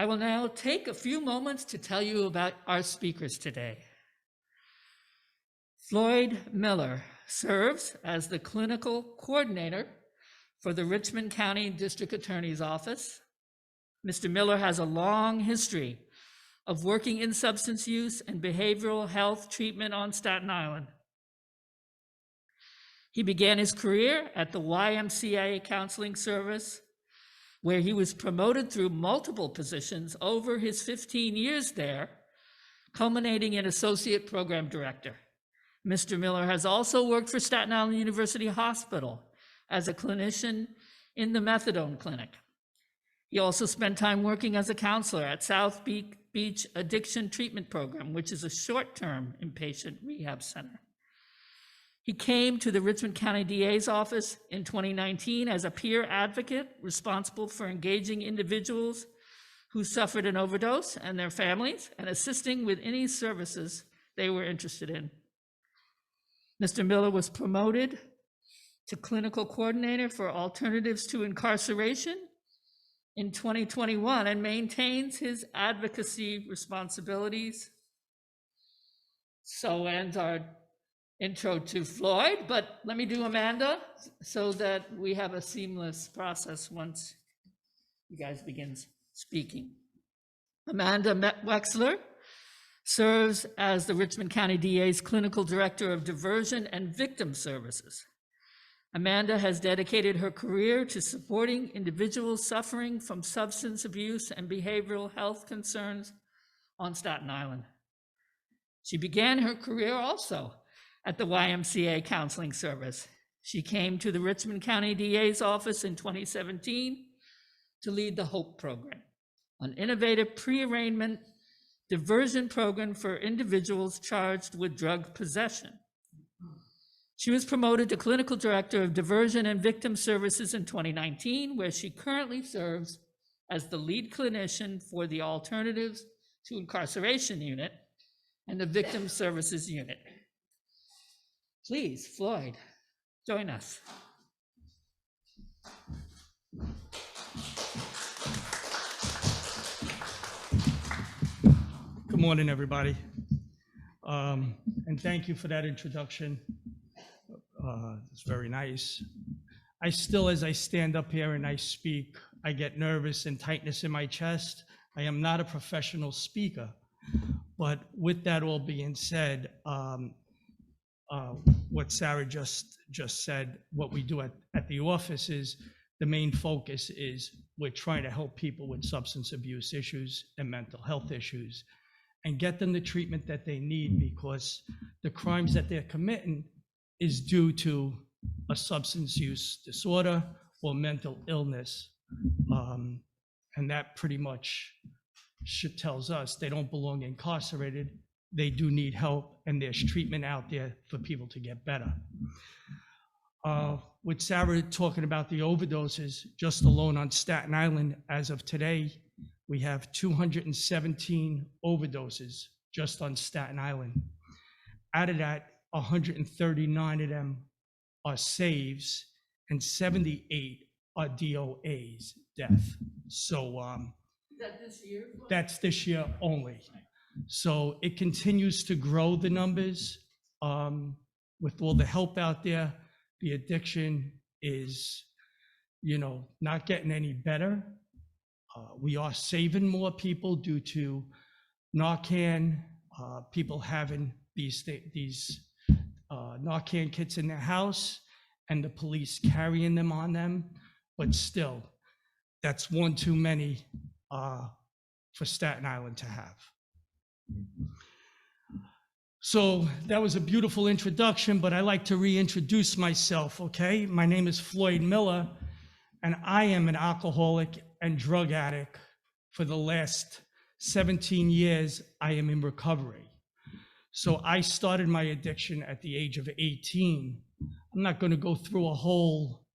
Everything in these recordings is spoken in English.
I will now take a few moments to tell you about our speakers today. Floyd Miller serves as the clinical coordinator for the Richmond County District Attorney's Office. Mr. Miller has a long history of working in substance use and behavioral health treatment on Staten Island. He began his career at the YMCA Counseling Service, where he was promoted through multiple positions over his 15 years there, culminating in Associate Program Director. Mr. Miller has also worked for Staten Island University Hospital as a clinician in the methadone clinic. He also spent time working as a counselor at South Beach Addiction Treatment Program, which is a short-term inpatient rehab center. He came to the Richmond County DA's office in 2019 as a peer advocate responsible for engaging individuals who suffered an overdose and their families and assisting with any services they were interested in. Mr. Miller was promoted to clinical coordinator for alternatives to incarceration in 2021 and maintains his advocacy responsibilities. So ends our intro to Floyd, but let me do Amanda so that we have a seamless process once you guys begin speaking. Amanda Wexler serves as the Richmond County DA's Clinical Director of Diversion and Victim Services. Amanda has dedicated her career to supporting individuals suffering from substance abuse and behavioral health concerns on Staten Island. She began her career also at the YMCA Counseling Service. She came to the Richmond County DA's office in 2017 to lead the HOPE program, an innovative pre-arraignment diversion program for individuals charged with drug possession. She was promoted to Clinical Director of Diversion and Victim Services in 2019, where she currently serves as the lead clinician for the Alternatives to Incarceration Unit and the Victim Services Unit. Please, Floyd, join us. Good morning, everybody. And thank you for that introduction. It's very nice. I still, as I stand up here and I speak, I get nervous and tightness in my chest. I am not a professional speaker, but with that all being said, what Sarah just said, what we do at the office is, the main focus is we're trying to help people with substance abuse issues and mental health issues and get them the treatment that they need, because the crimes that they're committing is due to a substance use disorder or mental illness. And that pretty much tells us they don't belong incarcerated. They do need help, and there's treatment out there for people to get better. With Sarah talking about the overdoses, just alone on Staten Island, as of today, we have 217 overdoses just on Staten Island. Out of that, 139 of them are saves and 78 are DOAs, death. So Is that this year? that's this year only. So it continues to grow, the numbers. With all the help out there, the addiction is, not getting any better. We are saving more people due to Narcan, people having these Narcan kits in their house and the police carrying them on them. But still, that's one too many for Staten Island to have. So that was a beautiful introduction, but I like to reintroduce myself, okay? My name is Floyd Miller, and I am an alcoholic and drug addict. For the last 17 years, I am in recovery. So I started my addiction at the age of 18. I'm not going to go through a whole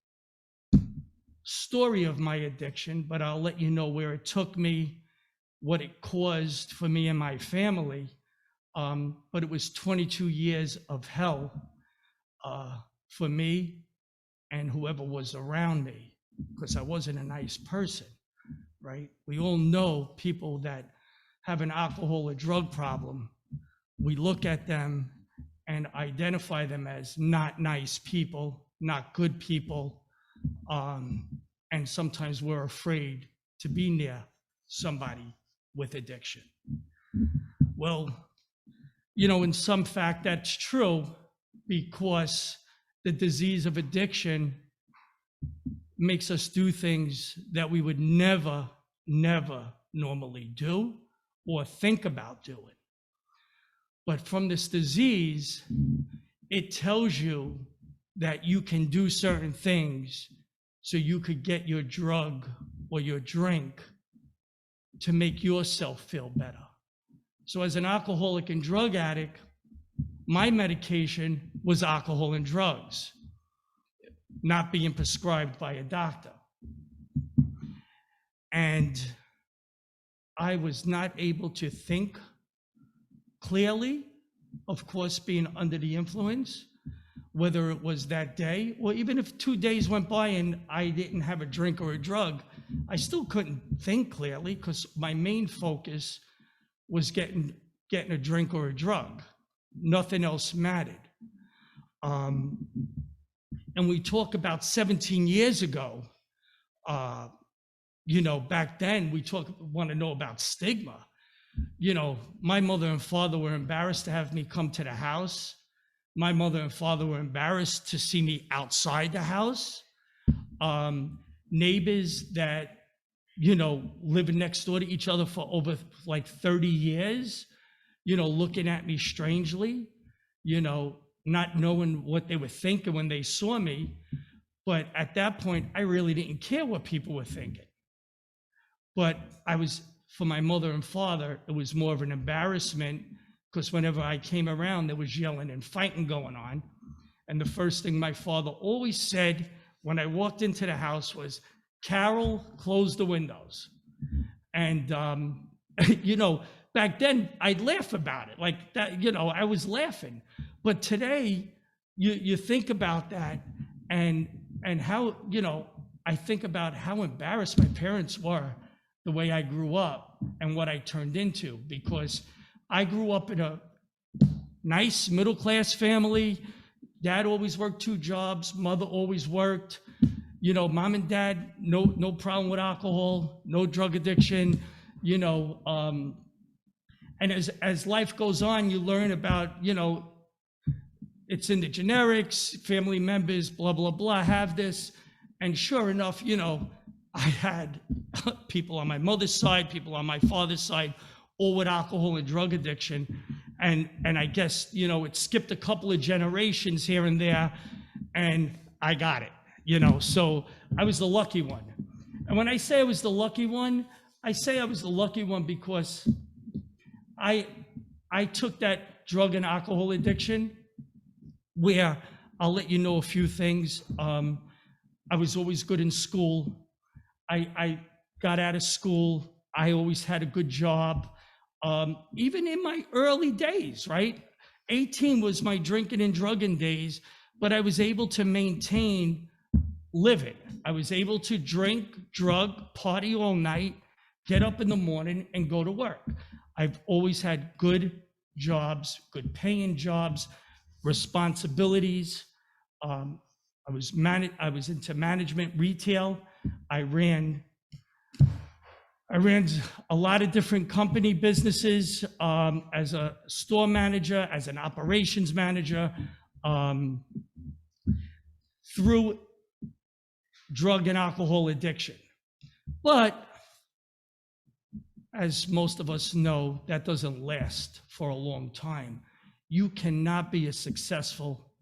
story of my addiction, but I'll let you know where it took me, what it caused for me and my family. But it was 22 years of hell for me and whoever was around me, because I wasn't a nice person, right? We all know people that have an alcohol or drug problem. We look at them and identify them as not nice people, not good people, and sometimes we're afraid to be near somebody with addiction. Well, you know, in some fact, that's true, because the disease of addiction makes us do things that we would never normally do or think about doing. But from this disease, it tells you that you can do certain things so you could get your drug or your drink to make yourself feel better. So as an alcoholic and drug addict, my medication was alcohol and drugs, not being prescribed by a doctor. And I was not able to think clearly, of course, being under the influence, whether it was that day, or even if 2 days went by and I didn't have a drink or a drug, I still couldn't think clearly, because my main focus was getting a drink or a drug. Nothing else mattered. And we talk about 17 years ago, you know, back then we want to know about stigma. You know, my mother and father were embarrassed to have me come to the house. My mother and father were embarrassed to see me outside the house. Neighbors that, you know, living next door to each other for over like 30 years, you know, looking at me strangely, you know, not knowing what they were thinking when they saw me. But at that point, I really didn't care what people were thinking. But for my mother and father, it was more of an embarrassment, because whenever I came around, there was yelling and fighting going on. And the first thing my father always said when I walked into the house was, "Carol, close the windows." And, you know, back then I'd laugh about it like that, you know, I was laughing. But today you think about that and how, you know, I think about how embarrassed my parents were the way I grew up and what I turned into, because I grew up in a nice middle-class family. Dad always worked 2 jobs, mother always worked. You know, mom and dad, no problem with alcohol, no drug addiction, you know. And as life goes on, you learn about, you know, it's in the generics, family members, blah, blah, blah, have this. And sure enough, you know, I had people on my mother's side, people on my father's side, all with alcohol and drug addiction. And I guess, you know, it skipped a couple of generations here and there, and I got it, you know. So I was the lucky one. And when I say I was the lucky one, I say I was the lucky one because I took that drug and alcohol addiction where I'll let you know a few things. I was always good in school. I got out of school. I always had a good job. Even in my early days, right? 18 was my drinking and drugging days, but I was able to maintain living. I was able to drink, drug, party all night, get up in the morning and go to work. I've always had good jobs, good paying jobs, responsibilities. I was into management, retail. I ran a lot of different company businesses as a store manager, as an operations manager, through drug and alcohol addiction. But as most of us know, that doesn't last for a long time. You cannot be a successful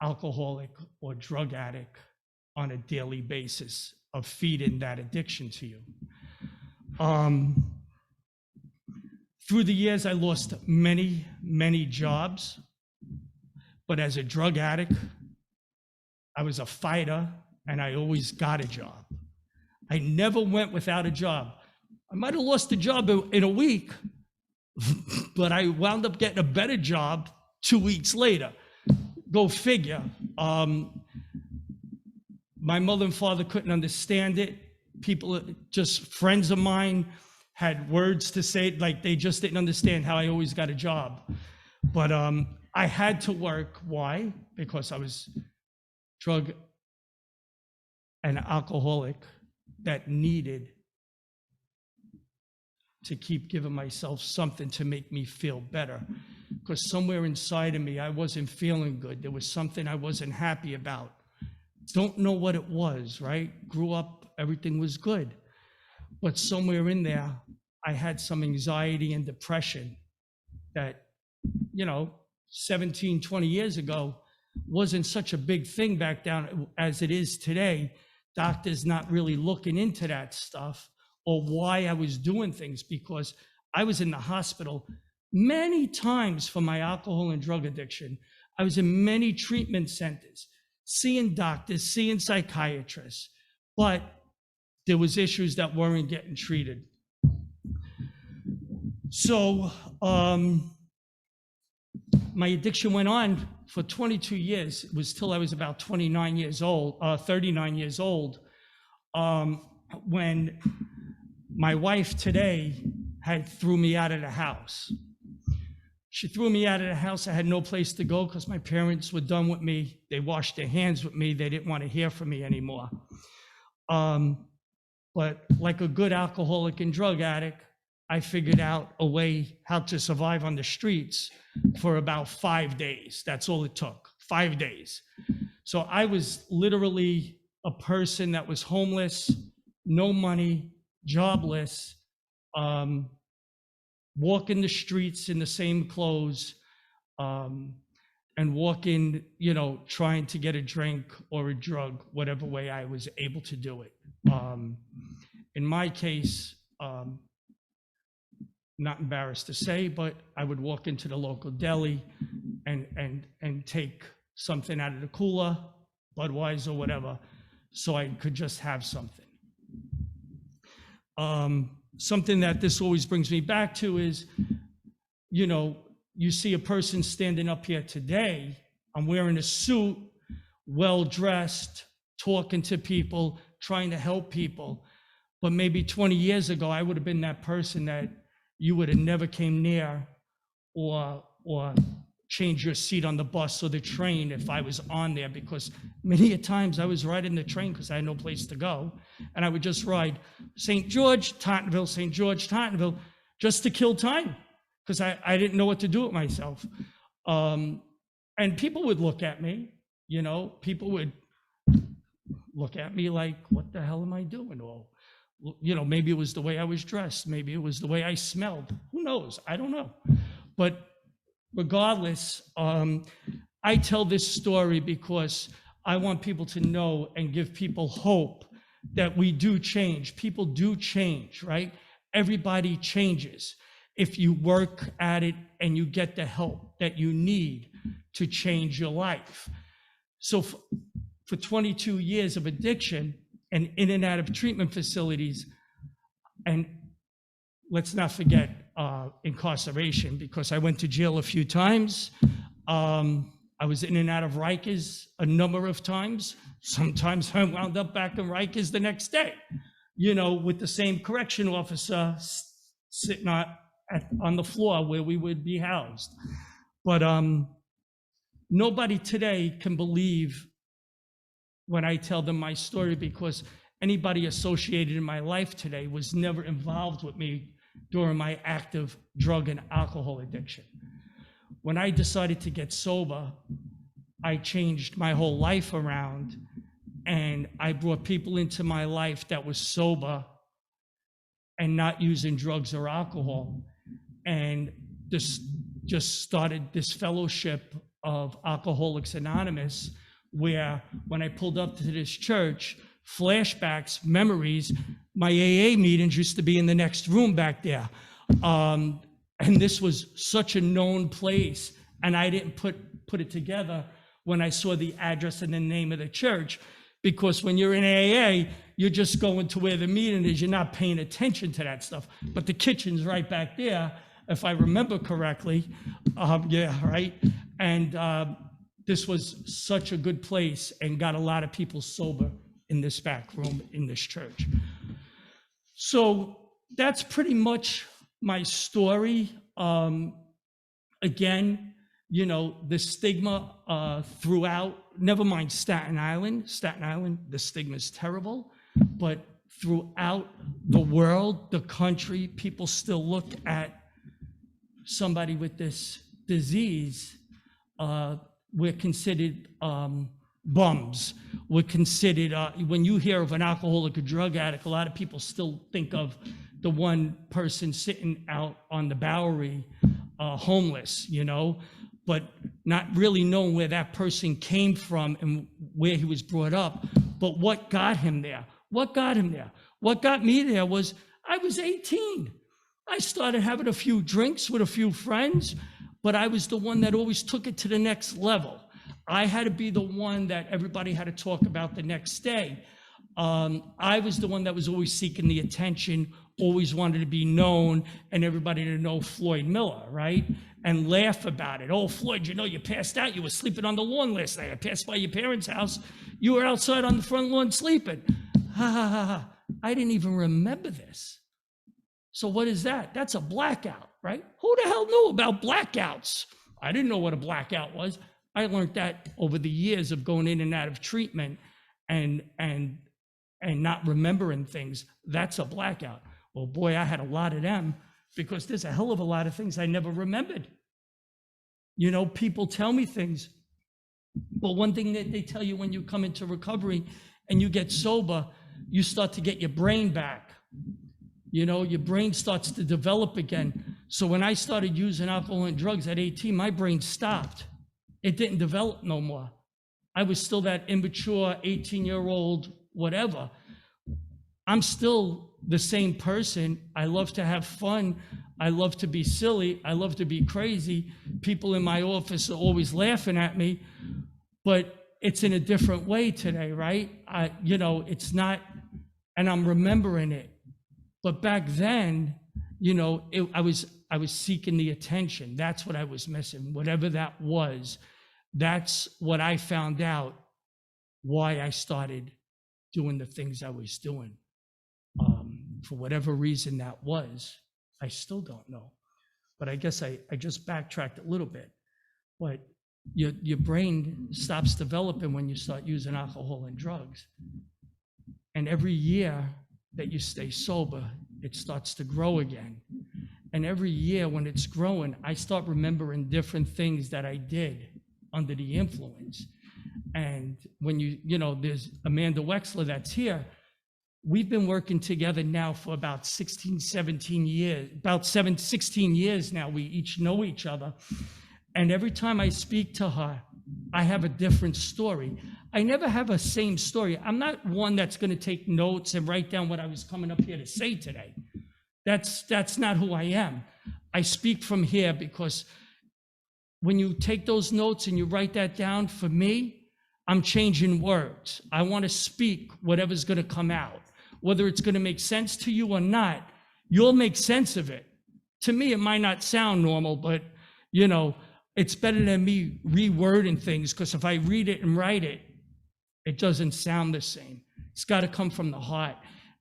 alcoholic or drug addict on a daily basis of feeding that addiction to you. Through the years, I lost many, many jobs, but as a drug addict, I was a fighter and I always got a job. I never went without a job. I might have lost a job in a week, but I wound up getting a better job 2 weeks later. Go figure. My mother and father couldn't understand it. people, just friends of mine had words to say, like they just didn't understand how I always got a job. But I had to work. Why? Because I was drug and alcoholic that needed to keep giving myself something to make me feel better. Because somewhere inside of me, I wasn't feeling good. There was something I wasn't happy about. Don't know what it was, right? Grew up, everything was good. But somewhere in there, I had some anxiety and depression that, 17, 20 years ago wasn't such a big thing back down as it is today. Doctors not really looking into that stuff or why I was doing things, because I was in the hospital many times for my alcohol and drug addiction. I was in many treatment centers, seeing doctors, seeing psychiatrists, but there was issues that weren't getting treated. So my addiction went on for 22 years. It was till I was about 39 years old, when my wife today had threw me out of the house. She threw me out of the house. I had no place to go because my parents were done with me. They washed their hands with me. They didn't want to hear from me anymore. But like a good alcoholic and drug addict, I figured out a way how to survive on the streets for about 5 days. That's all it took, 5 days. So I was literally a person that was homeless, no money, jobless, walking the streets in the same clothes, and walking, trying to get a drink or a drug, whatever way I was able to do it. In my case, not embarrassed to say, but I would walk into the local deli and take something out of the cooler, Budweiser or whatever, so I could just have something. Something that this always brings me back to is, you see a person standing up here today, I'm wearing a suit, well-dressed, talking to people, trying to help people. But maybe 20 years ago, I would have been that person that you would have never came near or changed your seat on the bus or the train if I was on there, because many a times I was riding the train because I had no place to go. And I would just ride St. George, Tottenville, St. George, Tottenville, just to kill time because I didn't know what to do with myself. And people would look at me, people would look at me like, what the hell am I doing? Or, maybe it was the way I was dressed. Maybe it was the way I smelled. Who knows? I don't know. But regardless, I tell this story because I want people to know and give people hope that we do change. People do change, right? Everybody changes if you work at it and you get the help that you need to change your life. So for 22 years of addiction and in and out of treatment facilities, and let's not forget incarceration, because I went to jail a few times. I was in and out of Rikers a number of times. Sometimes I wound up back in Rikers the next day, with the same correction officer sitting on the floor where we would be housed. But nobody today can believe when I tell them my story, because anybody associated in my life today was never involved with me during my active drug and alcohol addiction. When I decided to get sober, I changed my whole life around, and I brought people into my life that was sober and not using drugs or alcohol. And this just started this fellowship of Alcoholics Anonymous, where when I pulled up to this church, flashbacks, memories, my AA meetings used to be in the next room back there. And this was such a known place, and I didn't put it together when I saw the address and the name of the church, because when you're in AA, you're just going to where the meeting is. You're not paying attention to that stuff. But the kitchen's right back there, if I remember correctly. Yeah, right? And this was such a good place and got a lot of people sober in this back room in this church. So that's pretty much my story. Again, you know, the stigma throughout, never mind Staten Island, the stigma is terrible, but throughout the world, the country, people still look at somebody with this disease, we're considered bums. We're considered, when you hear of an alcoholic or drug addict, a lot of people still think of the one person sitting out on the Bowery, homeless, you know, but not really knowing where that person came from and where he was brought up. But what got him there? What got him there? What got me there was I was 18. I started having a few drinks with a few friends, but I was the one that always took it to the next level. I had to be the one that everybody had to talk about the next day. I was the one that was always seeking the attention, always wanted to be known and everybody to know Floyd Miller, right? And laugh about it. Oh, Floyd, you know, you passed out. You were sleeping on the lawn last night. I passed by your parents' house. You were outside on the front lawn sleeping. Ha, ha, ha, ha. I didn't even remember this. So what is that? That's a blackout, right? Who the hell knew about blackouts? I didn't know what a blackout was. I learned that over the years of going in and out of treatment and not remembering things. That's a blackout. Well, boy, I had a lot of them because there's a hell of a lot of things I never remembered. You know, people tell me things. But one thing that they tell you when you come into recovery and you get sober, you start to get your brain back. You know, your brain starts to develop again. So when I started using alcohol and drugs at 18, my brain stopped. It didn't develop no more. I was still that immature 18-year-old whatever. I'm still the same person. I love to have fun. I love to be silly. I love to be crazy. People in my office are always laughing at me, but it's in a different way today, right? You know, it's not, and I'm remembering it. But back then, you know, I was seeking the attention. That's what I was missing. Whatever that was, that's what I found out why I started doing the things I was doing. For whatever reason that was, I still don't know. But I guess I just backtracked a little bit. But your brain stops developing when you start using alcohol and drugs. And every year that you stay sober, it starts to grow again. And every year when it's growing, I start remembering different things that I did under the influence. And when you know, there's Amanda Wexler that's here. We've been working together now for about 16 years now. We each know each other. And every time I speak to her, I have a different story. I never have a same story. I'm not one that's going to take notes and write down what I was coming up here to say today. That's not who I am. I speak from here because when you take those notes and you write that down, for me, I'm changing words. I want to speak whatever's going to come out. Whether it's going to make sense to you or not, you'll make sense of it. To me, it might not sound normal, but, you know, it's better than me rewording things, because if I read it and write it, it doesn't sound the same. It's got to come from the heart.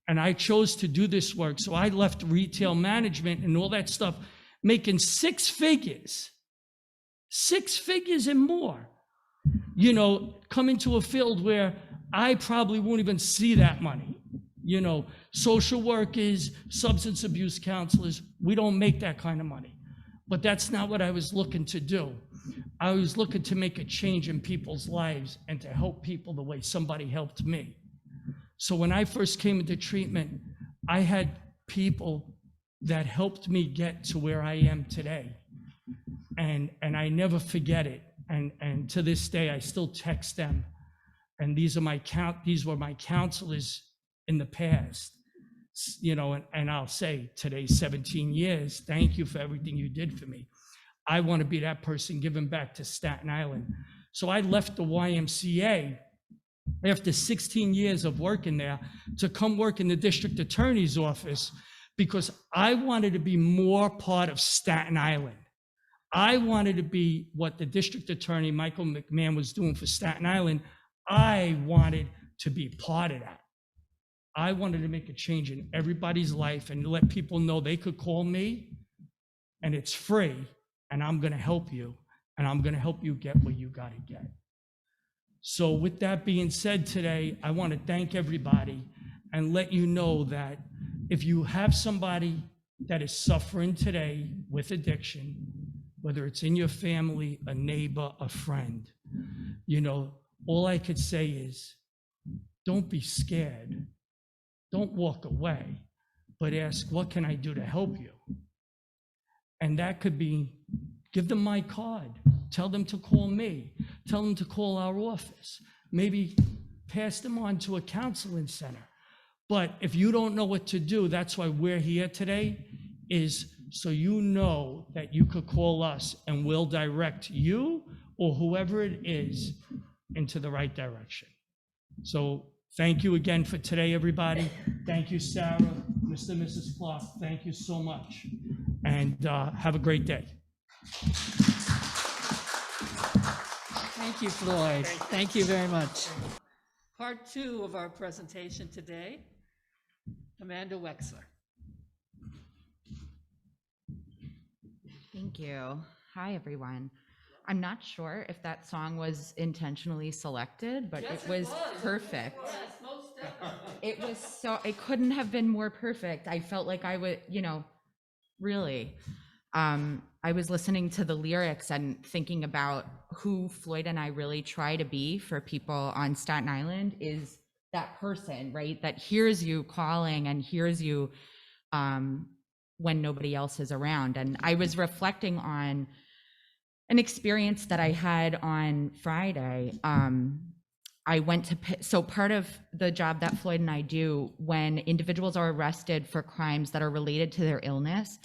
And I chose to do this work. So I left retail management and all that stuff, making six figures and more, you know, come into a field where I probably won't even see that money. You know, social workers, substance abuse counselors, we don't make that kind of money. But that's not what I was looking to do. I was looking to make a change in people's lives and to help people the way somebody helped me. So when I first came into treatment, I had people that helped me get to where I am today. And I never forget it. And to this day, I still text them. And these were my counselors in the past, you know, and I'll say today, 17 years, thank you for everything you did for me. I want to be that person giving back to Staten Island. So I left the YMCA after 16 years of working there to come work in the district attorney's office because I wanted to be more part of Staten Island. I wanted to be what the district attorney, Michael McMahon, was doing for Staten Island. I wanted to be part of that. I wanted to make a change in everybody's life and let people know they could call me and it's free and I'm going to help you and I'm going to help you get what you got to get. So with that being said today, I want to thank everybody and let you know that if you have somebody that is suffering today with addiction, whether it's in your family, a neighbor, a friend, you know, all I could say is, don't be scared. Don't walk away, but ask, what can I do to help you? And that could be, give them my card. Tell them to call me. Tell them to call our office. Maybe pass them on to a counseling center. But if you don't know what to do, that's why we're here today, is so you know that you could call us and we'll direct you or whoever it is into the right direction. So thank you again for today, everybody. Thank you, Sarah, Mr. and Mrs. Clark. Thank you so much. And have a great day. Thank you, Floyd. Thank you very much. Part 2 of our presentation today, Amanda Wexler. Thank you. Hi, everyone. I'm not sure if that song was intentionally selected, but Yes, it was perfect. Yes, most definitely. It was so, it couldn't have been more perfect. I felt like I would, you know, really. I was listening to the lyrics and thinking about who Floyd and I really try to be for people on Staten Island is that person, right? That hears you calling and hears you when nobody else is around. And I was reflecting on an experience that I had on Friday. I went to, so part of the job that Floyd and I do when individuals are arrested for crimes that are related to their illness,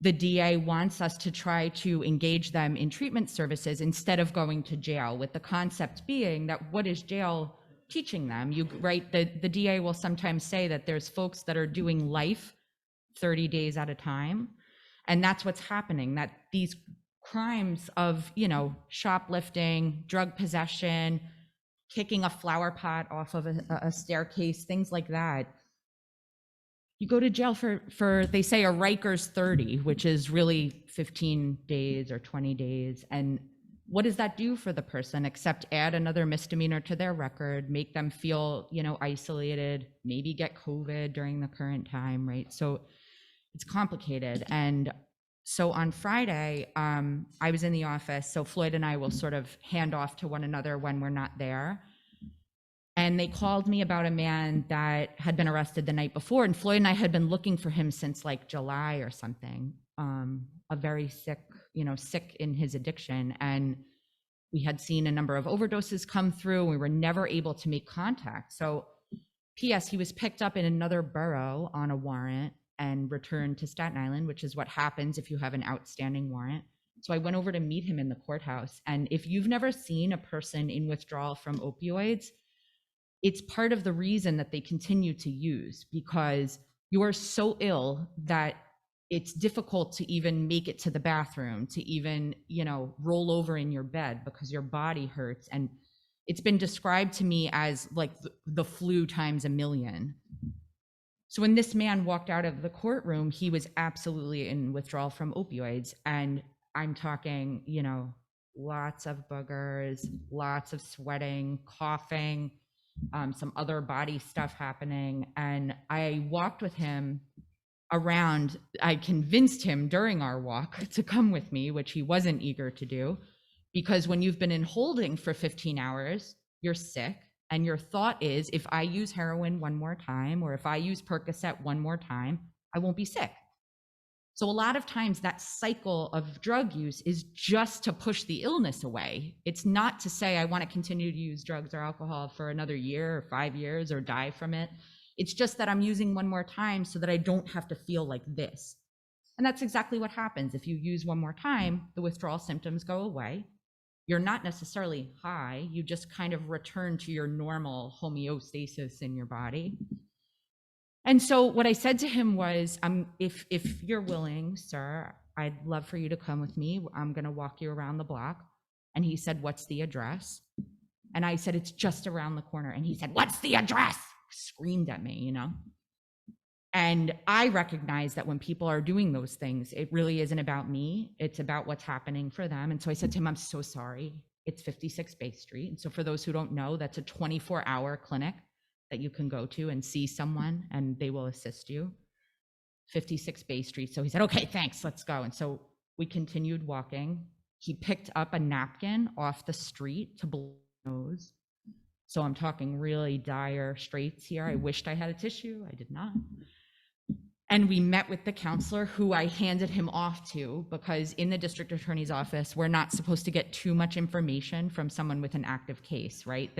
the DA wants us to try to engage them in treatment services instead of going to jail, with the concept being that what is jail teaching them? You, right, the DA will sometimes say that there's folks that are doing life 30 days at a time. And that's what's happening, that these crimes of, you know, shoplifting, drug possession, kicking a flower pot off of a staircase, things like that. You go to jail for they say a Rikers 30, which is really 15 days or 20 days. And what does that do for the person except add another misdemeanor to their record, make them feel, you know, isolated, maybe get COVID during the current time, right? So it's complicated. And so on Friday, I was in the office. So Floyd and I will sort of hand off to one another when we're not there. And they called me about a man that had been arrested the night before. And Floyd and I had been looking for him since like July or something, a very sick, you know, sick in his addiction. And we had seen a number of overdoses come through. We were never able to make contact. So P.S., he was picked up in another borough on a warrant and returned to Staten Island, which is what happens if you have an outstanding warrant. So I went over to meet him in the courthouse. And if you've never seen a person in withdrawal from opioids, it's part of the reason that they continue to use, because you are so ill that it's difficult to even make it to the bathroom, to even, you know, roll over in your bed because your body hurts. And it's been described to me as like the flu times a million. So when this man walked out of the courtroom, he was absolutely in withdrawal from opioids. And I'm talking, you know, lots of boogers, lots of sweating, coughing, some other body stuff happening. And I walked with him around. I convinced him during our walk to come with me, which he wasn't eager to do, because when you've been in holding for 15 hours, you're sick. And your thought is, if I use heroin one more time, or if I use Percocet one more time, I won't be sick. So a lot of times that cycle of drug use is just to push the illness away. It's not to say I want to continue to use drugs or alcohol for another year or 5 years or die from it. It's just that I'm using one more time so that I don't have to feel like this. And that's exactly what happens. If you use one more time, the withdrawal symptoms go away. You're not necessarily high. You just kind of return to your normal homeostasis in your body. And so what I said to him was, if you're willing, sir, I'd love for you to come with me. I'm going to walk you around the block. And he said, what's the address? And I said, it's just around the corner. And he said, what's the address? screamed at me, you know? And I recognize that when people are doing those things, it really isn't about me. It's about what's happening for them. And so I said to him, I'm so sorry. It's 56 Bay Street. And so for those who don't know, that's a 24-hour clinic that you can go to and see someone and they will assist you. 56 Bay Street. So he said, okay, thanks, let's go. And so we continued walking. He picked up a napkin off the street to blow his nose. So I'm talking really dire straits here. I wished I had a tissue. I did not. And we met with the counselor who I handed him off to, because in the district attorney's office, we're not supposed to get too much information from someone with an active case, right?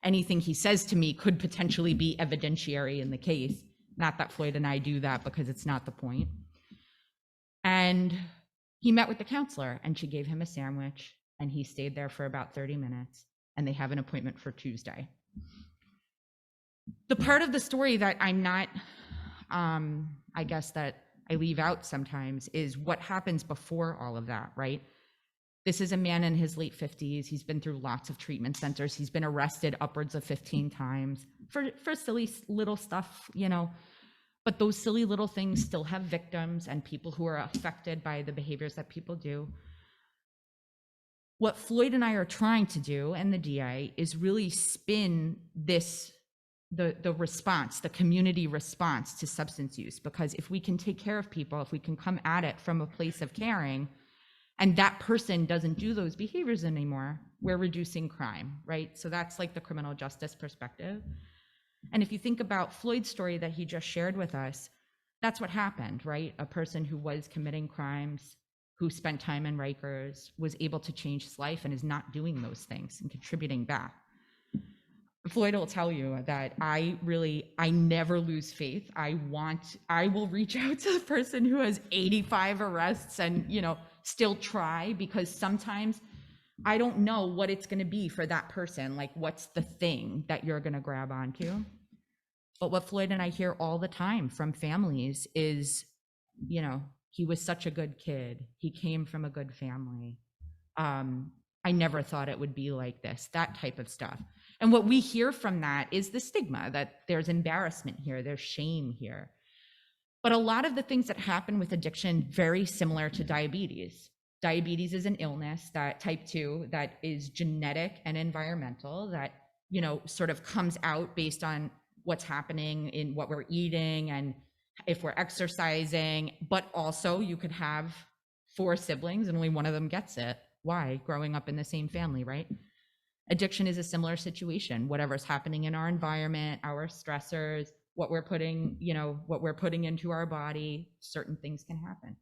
Anything he says to me could potentially be evidentiary in the case. Not that Floyd and I do that, because it's not the point. And he met with the counselor and she gave him a sandwich and he stayed there for about 30 minutes and they have an appointment for Tuesday. The part of the story that I'm not, I guess that I leave out sometimes is what happens before all of that, right? This is a man in his late 50s. He's been through lots of treatment centers. He's been arrested upwards of 15 times for silly little stuff, you know, but those silly little things still have victims and people who are affected by the behaviors that people do. What Floyd and I are trying to do, and the DA, is really spin this, the response, the community response to substance use, because if we can take care of people, if we can come at it from a place of caring, and that person doesn't do those behaviors anymore, we're reducing crime, right? So that's like the criminal justice perspective. And if you think about Floyd's story that he just shared with us, that's what happened, right? A person who was committing crimes, who spent time in Rikers, was able to change his life and is not doing those things and contributing back. Floyd will tell you that I never lose faith. I will reach out to the person who has 85 arrests and, you know, still try, because sometimes I don't know what it's going to be for that person. Like, what's the thing that you're going to grab onto? But what Floyd and I hear all the time from families is, you know, he was such a good kid. He came from a good family. I never thought it would be like this, that type of stuff. And what we hear from that is the stigma, that there's embarrassment here, there's shame here. But a lot of the things that happen with addiction, very similar to diabetes. Diabetes is an illness, that type 2, that is genetic and environmental, that, you know, sort of comes out based on what's happening in what we're eating and if we're exercising. But also you could have 4 siblings and only one of them gets it. Why? Growing up in the same family, right? Addiction is a similar situation. Whatever's happening in our environment, our stressors, what we're putting into our body, certain things can happen.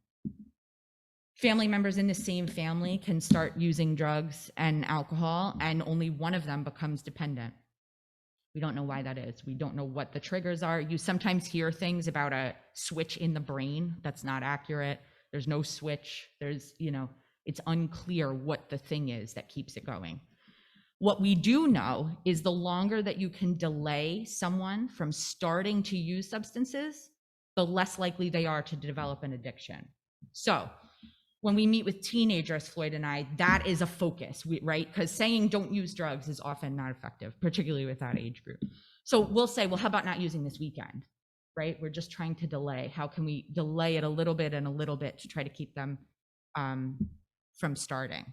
Family members in the same family can start using drugs and alcohol, and only one of them becomes dependent. We don't know why that is. We don't know what the triggers are. You sometimes hear things about a switch in the brain. That's not accurate. There's no switch. It's unclear what the thing is that keeps it going. What we do know is the longer that you can delay someone from starting to use substances, the less likely they are to develop an addiction. So when we meet with teenagers, Floyd and I, that is a focus, right? Because saying don't use drugs is often not effective, particularly with that age group. So we'll say, well, how about not using this weekend, right? We're just trying to delay. How can we delay it a little bit and a little bit to try to keep them from starting?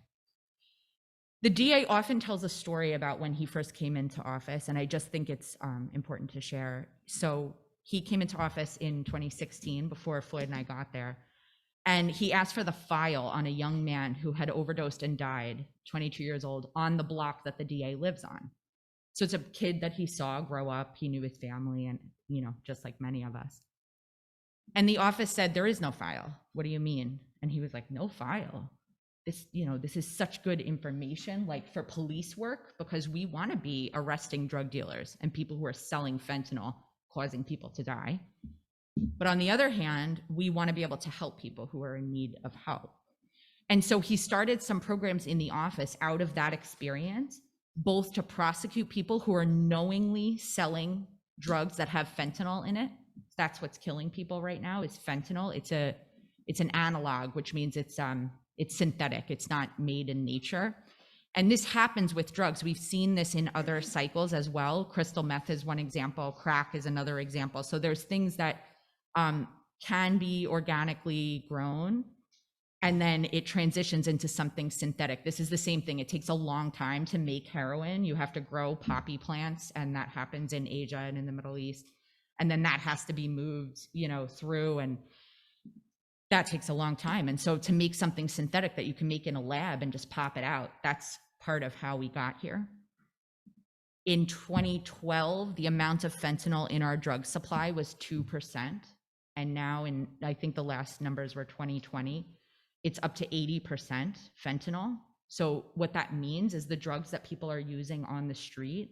The DA often tells a story about when he first came into office, and I just think it's important to share. So he came into office in 2016, before Floyd and I got there, and he asked for the file on a young man who had overdosed and died, 22 years old, on the block that the DA lives on. So it's a kid that he saw grow up. He knew his family, and, you know, just like many of us. And the office said, there is no file. What do you mean? And he was like, no file. This is such good information, like for police work, because we want to be arresting drug dealers and people who are selling fentanyl, causing people to die. But on the other hand, we want to be able to help people who are in need of help. And so he started some programs in the office out of that experience, both to prosecute people who are knowingly selling drugs that have fentanyl in it. That's what's killing people right now, is fentanyl. It's an analog, which means it's synthetic. It's not made in nature. And this happens with drugs. We've seen this in other cycles as well. Crystal meth is one example. Crack is another example. So there's things that can be organically grown, and then it transitions into something synthetic. This is the same thing. It takes a long time to make heroin. You have to grow poppy plants, and that happens in Asia and in the Middle East. And then that has to be moved, through, and that takes a long time. And so to make something synthetic that you can make in a lab and just pop it out, that's part of how we got here. In 2012, the amount of fentanyl in our drug supply was 2%. And now I think the last numbers were 2020, it's up to 80% fentanyl. So what that means is the drugs that people are using on the street,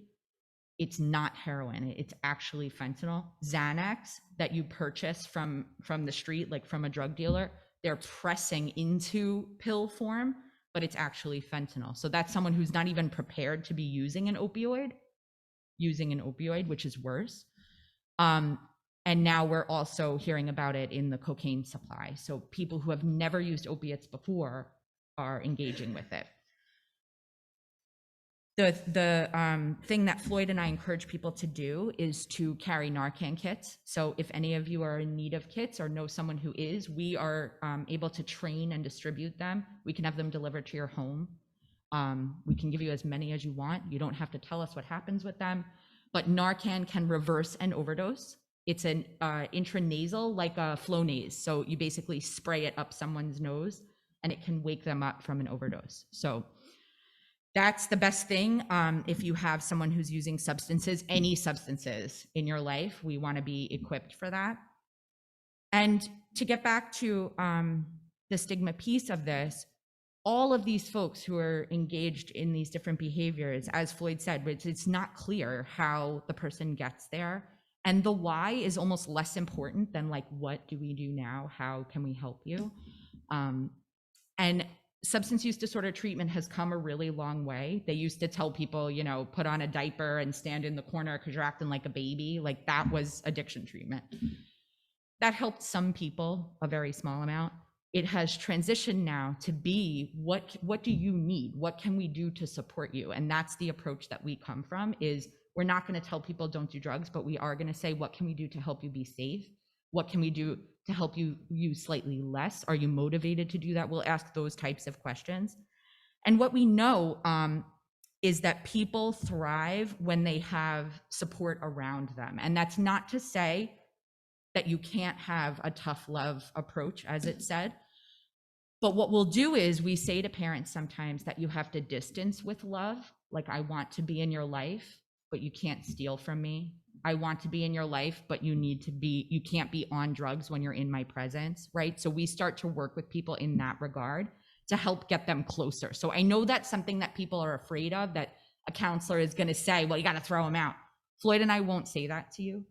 it's not heroin, it's actually fentanyl. Xanax that you purchase from the street, like from a drug dealer, they're pressing into pill form, but it's actually fentanyl. So that's someone who's not even prepared to be using an opioid, which is worse. And now we're also hearing about it in the cocaine supply. So people who have never used opiates before are engaging with it. The thing that Floyd and I encourage people to do is to carry Narcan kits. So if any of you are in need of kits or know someone who is, we are able to train and distribute them. We can have them delivered to your home. We can give you as many as you want. You don't have to tell us what happens with them. But Narcan can reverse an overdose. It's an intranasal, like a Flonase. So you basically spray it up someone's nose and it can wake them up from an overdose. So that's the best thing. If you have someone who's using substances, any substances in your life, we want to be equipped for that. And to get back to the stigma piece of this, all of these folks who are engaged in these different behaviors, as Floyd said, it's not clear how the person gets there. And the why is almost less important than like, what do we do now? How can we help you? And substance use disorder treatment has come a really long way. They used to tell people, put on a diaper and stand in the corner because you're acting like a baby. Like that was addiction treatment. That helped some people, a very small amount. It has transitioned now to be, what do you need? What can we do to support you? And that's the approach that we come from, is we're not going to tell people don't do drugs, but we are going to say, what can we do to help you be safe? What can we do to help you use slightly less? Are you motivated to do that? We'll ask those types of questions. And what we know is that people thrive when they have support around them. And that's not to say that you can't have a tough love approach, as it said. But what we'll do is we say to parents sometimes that you have to distance with love. Like, I want to be in your life, but you can't steal from me. I want to be in your life, but you can't be on drugs when you're in my presence, right? So we start to work with people in that regard to help get them closer. So I know that's something that people are afraid of, that a counselor is going to say, well, you got to throw them out. Floyd and I won't say that to you.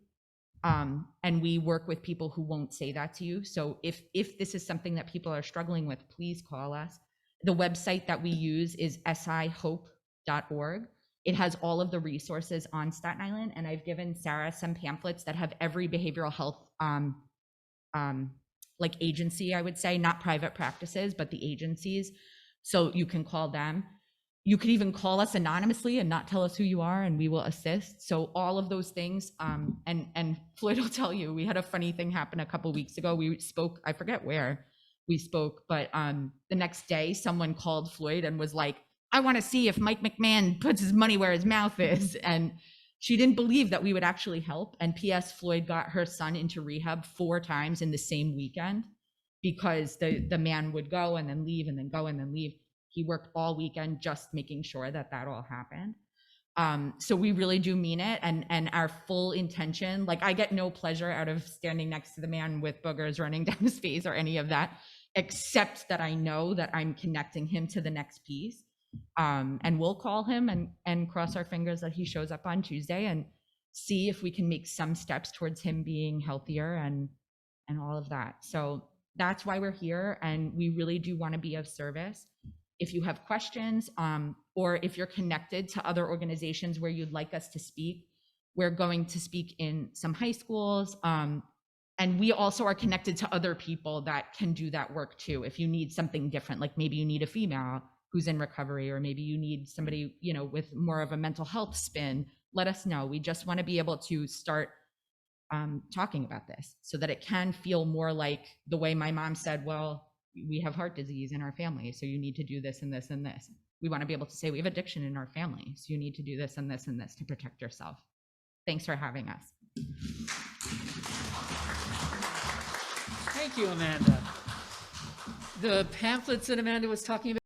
And we work with people who won't say that to you. So if this is something that people are struggling with, please call us. The website that we use is sihope.org. It has all of the resources on Staten Island, and I've given Sarah some pamphlets that have every behavioral health like agency, I would say, not private practices, but the agencies. So you can call them. You could even call us anonymously and not tell us who you are, and we will assist. So all of those things. And Floyd will tell you, we had a funny thing happen a couple of weeks ago. We spoke, I forget where we spoke, but the next day someone called Floyd and was like, I want to see if Mike McMahon puts his money where his mouth is. And she didn't believe that we would actually help. And P.S. Floyd got her son into rehab 4 times in the same weekend, because the man would go and then leave and then go and then leave. He worked all weekend just making sure that all happened. So we really do mean it. And our full intention, like, I get no pleasure out of standing next to the man with boogers running down his face or any of that, except that I know that I'm connecting him to the next piece. And we'll call him and cross our fingers that he shows up on Tuesday and see if we can make some steps towards him being healthier and all of that. So that's why we're here. And we really do want to be of service. If you have questions, or if you're connected to other organizations where you'd like us to speak, we're going to speak in some high schools. And we also are connected to other people that can do that work too. If you need something different, like maybe you need a female who's in recovery, or maybe you need somebody, you know, with more of a mental health spin, let us know. We just want to be able to start talking about this so that it can feel more like the way my mom said, well, we have heart disease in our family, so you need to do this and this and this. We want to be able to say we have addiction in our family, so you need to do this and this and this to protect yourself. Thanks for having us. Thank you, Amanda. The pamphlets that Amanda was talking about